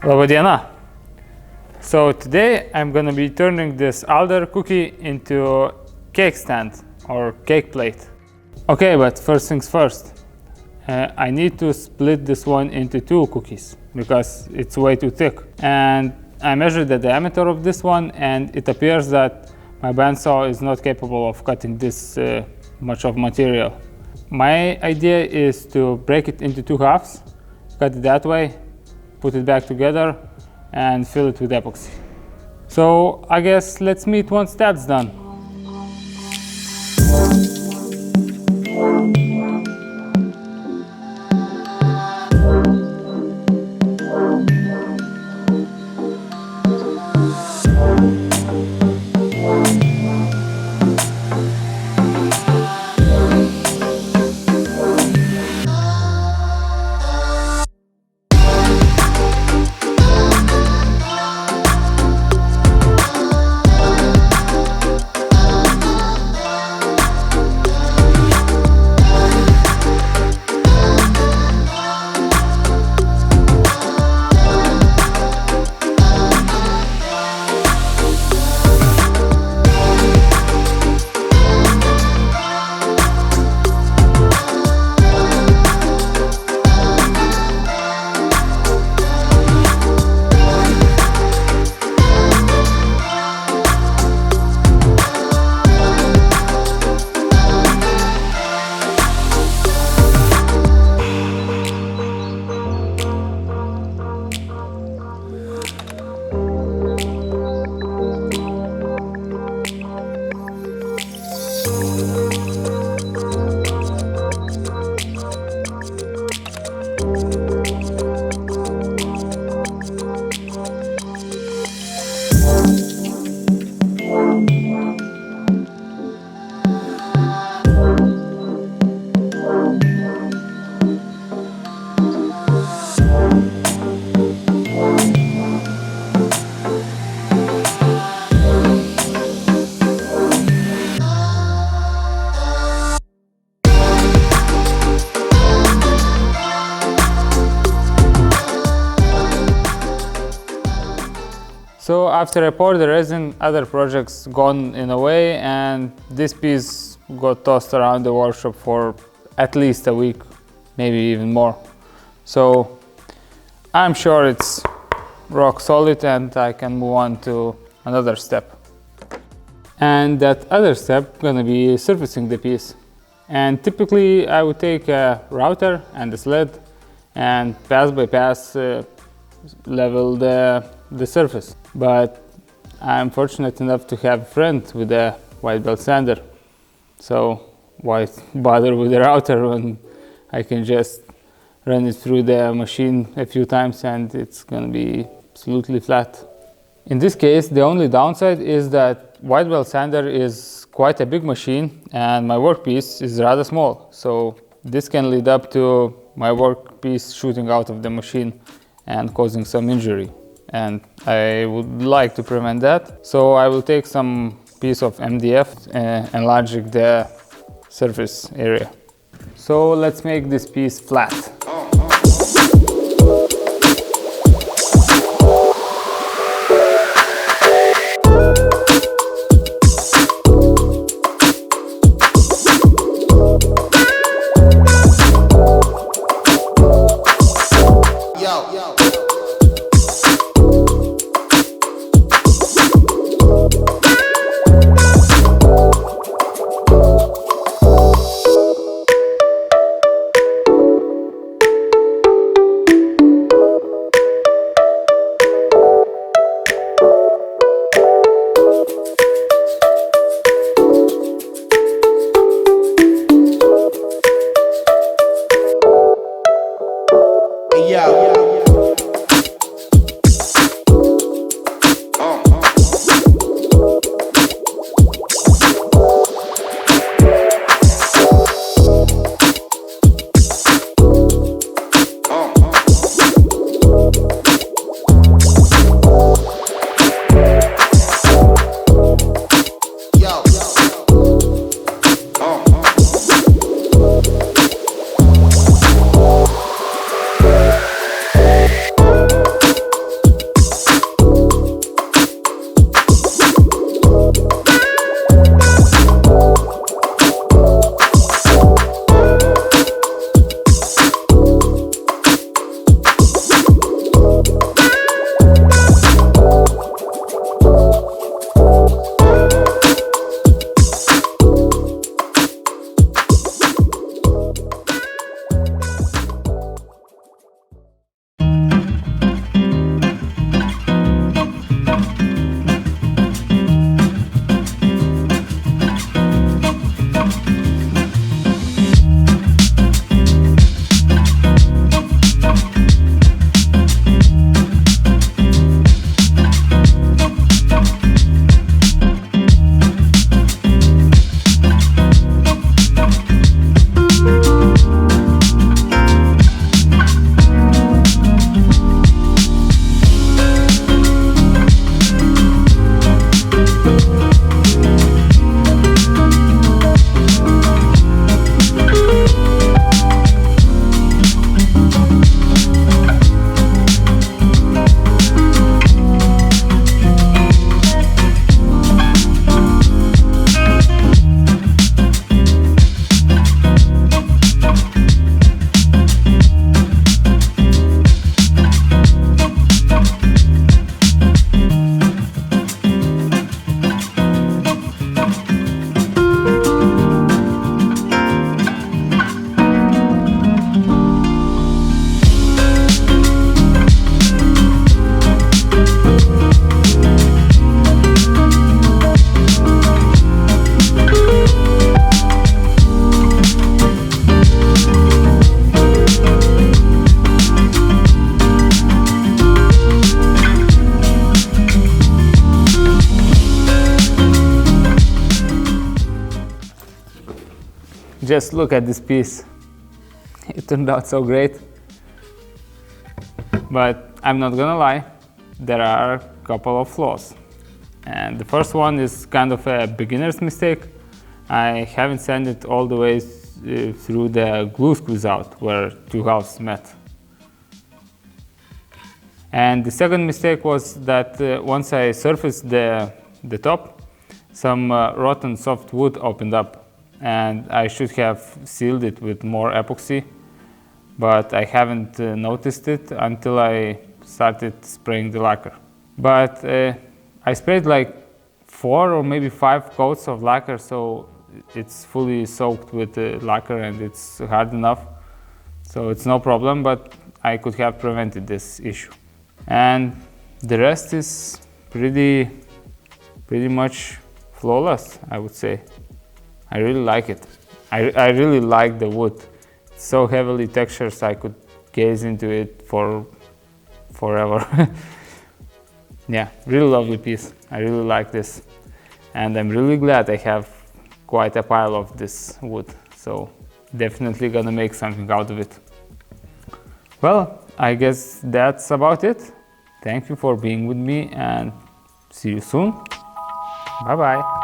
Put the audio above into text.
Laba diena! So today I'm gonna be turning this alder cookie into cake stand or cake plate. Okay, but first things first. I need to split this one into 2 cookies because it's way too thick. And I measured the diameter of this one, and it appears that my bandsaw is not capable of cutting this much of material. My idea is to break it into 2 halves, cut it that way, put it back together, and fill it with epoxy. So I guess let's meet once that's done. So after I poured the resin, other projects gone in a way, and this piece got tossed around the workshop for at least a week, maybe even more. So I'm sure it's rock solid and I can move on to another step. And that other step gonna be surfacing the piece. And typically I would take a router and a sled and pass by pass level the surface. But I'm fortunate enough to have a friend with a white belt sander. So why bother with a router when I can just run it through the machine a few times and it's gonna be absolutely flat. In this case, the only downside is that white belt sander is quite a big machine and my workpiece is rather small. So this can lead up to my workpiece shooting out of the machine and causing some injury. And I would like to prevent that. So I will take some piece of MDF and enlarge the surface area. So let's make this piece flat. Just look at this piece. It turned out so great. But I'm not gonna lie, there are a couple of flaws. And the first one is kind of a beginner's mistake. I haven't sent it all the way through the glue squeeze out where two halves met. And the second mistake was that once I surfaced the top, some rotten soft wood opened up, and I should have sealed it with more epoxy, but I haven't noticed it until I started spraying the lacquer. But I sprayed like 4 or maybe 5 coats of lacquer, so it's fully soaked with lacquer and it's hard enough, so it's no problem, but I could have prevented this issue. And the rest is pretty much flawless, I would say. I really like it. I really like the wood. It's so heavily textured, so I could gaze into it for forever. Yeah, really lovely piece. I really like this. And I'm really glad I have quite a pile of this wood. So definitely gonna make something out of it. Well, I guess that's about it. Thank you for being with me and see you soon. Bye bye.